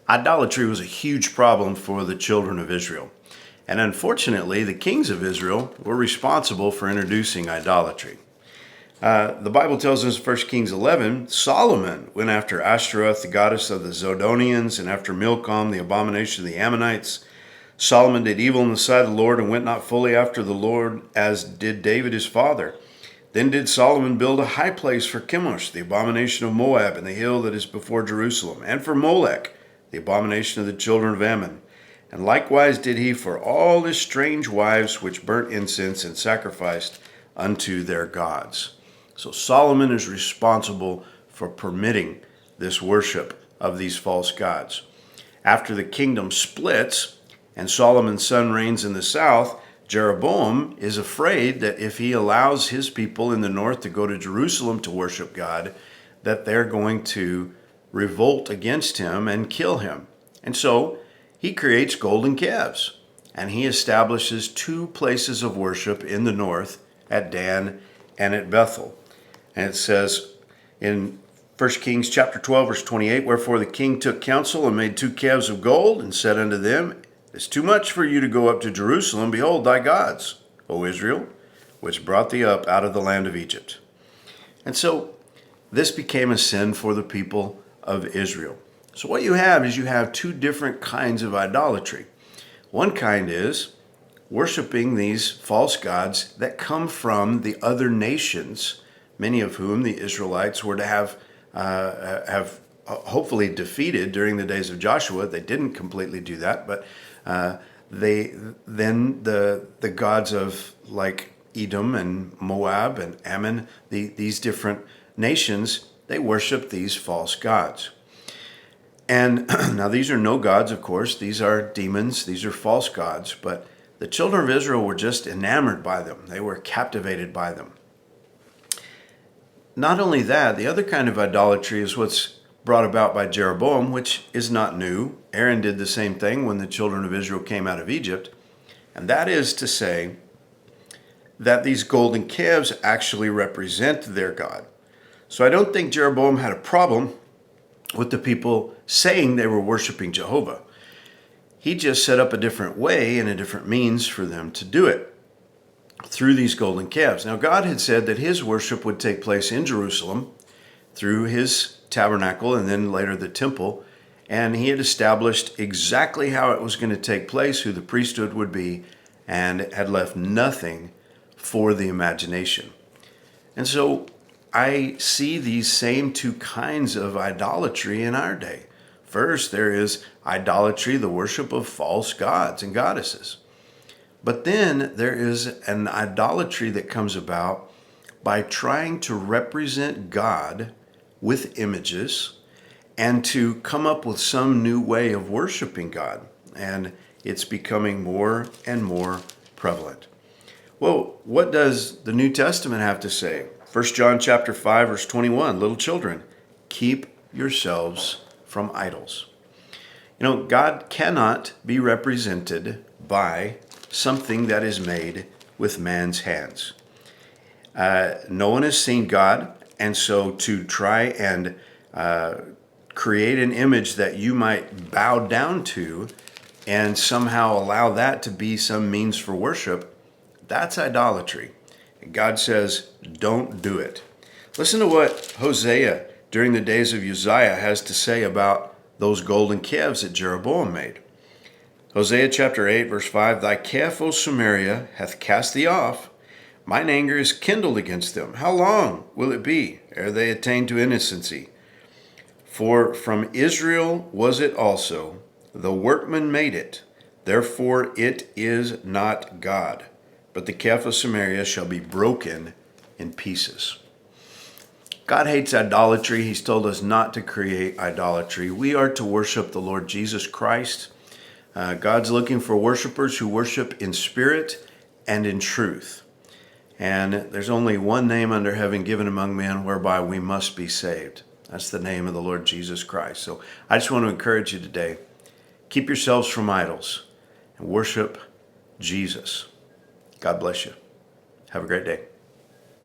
Idolatry was a huge problem for the children of Israel. And unfortunately, the kings of Israel were responsible for introducing idolatry. The Bible tells us in 1 Kings 11, Solomon went after Ashtoreth, the goddess of the Zidonians, and after Milcom, the abomination of the Ammonites. Solomon did evil in the sight of the Lord and went not fully after the Lord, as did David his father. Then did Solomon build a high place for Chemosh, the abomination of Moab, and the hill that is before Jerusalem, and for Molech, the abomination of the children of Ammon. And likewise did he for all his strange wives, which burnt incense and sacrificed unto their gods. So Solomon is responsible for permitting this worship of these false gods. After the kingdom splits and Solomon's son reigns in the south, Jeroboam is afraid that if he allows his people in the north to go to Jerusalem to worship God, that they're going to revolt against him and kill him. And so he creates golden calves, and he establishes two places of worship in the north, at Dan and at Bethel. And it says in 1 Kings chapter 12, verse 28, Wherefore the king took counsel and made two calves of gold, and said unto them, It is too much for you to go up to Jerusalem. Behold thy gods, O Israel, which brought thee up out of the land of Egypt. And so this became a sin for the people of Israel. So what you have is you have two different kinds of idolatry. One kind is worshiping these false gods that come from the other nations, many of whom the Israelites were to have hopefully defeated during the days of Joshua. They didn't completely do that, but the gods of like Edom and Moab and Ammon, these different nations, they worship these false gods. And now these are no gods, of course. These are demons. These are false gods. But the children of Israel were just enamored by them. They were captivated by them. Not only that, the other kind of idolatry is what's brought about by Jeroboam, which is not new. Aaron did the same thing when the children of Israel came out of Egypt. And that is to say that these golden calves actually represent their God. So I don't think Jeroboam had a problem with the people saying they were worshiping Jehovah. He just set up a different way and a different means for them to do it through these golden calves. Now, God had said that his worship would take place in Jerusalem through his tabernacle and then later the temple, and he had established exactly how it was going to take place, who the priesthood would be, and had left nothing for the imagination. And so I see these same two kinds of idolatry in our day. First, there is idolatry, the worship of false gods and goddesses. But then there is an idolatry that comes about by trying to represent God with images and to come up with some new way of worshiping God. And it's becoming more and more prevalent. Well, what does the New Testament have to say? 1 John chapter 5, verse 21, little children, keep yourselves from idols. You know, God cannot be represented by something that is made with man's hands. No one has seen God, and so to try and create an image that you might bow down to and somehow allow that to be some means for worship, that's idolatry. God says, don't do it. Listen to what Hosea during the days of Uzziah has to say about those golden calves that Jeroboam made. Hosea chapter 8, verse 5, Thy calf, O Samaria, hath cast thee off. Mine anger is kindled against them. How long will it be ere they attain to innocency? For from Israel was it also, the workman made it. Therefore it is not God. But the calf of Samaria shall be broken in pieces. God hates idolatry. He's told us not to create idolatry. We are to worship the Lord Jesus Christ. God's looking for worshipers who worship in spirit and in truth. And there's only one name under heaven given among men whereby we must be saved. That's the name of the Lord Jesus Christ. So I just want to encourage you today, keep yourselves from idols and worship Jesus. God bless you. Have a great day.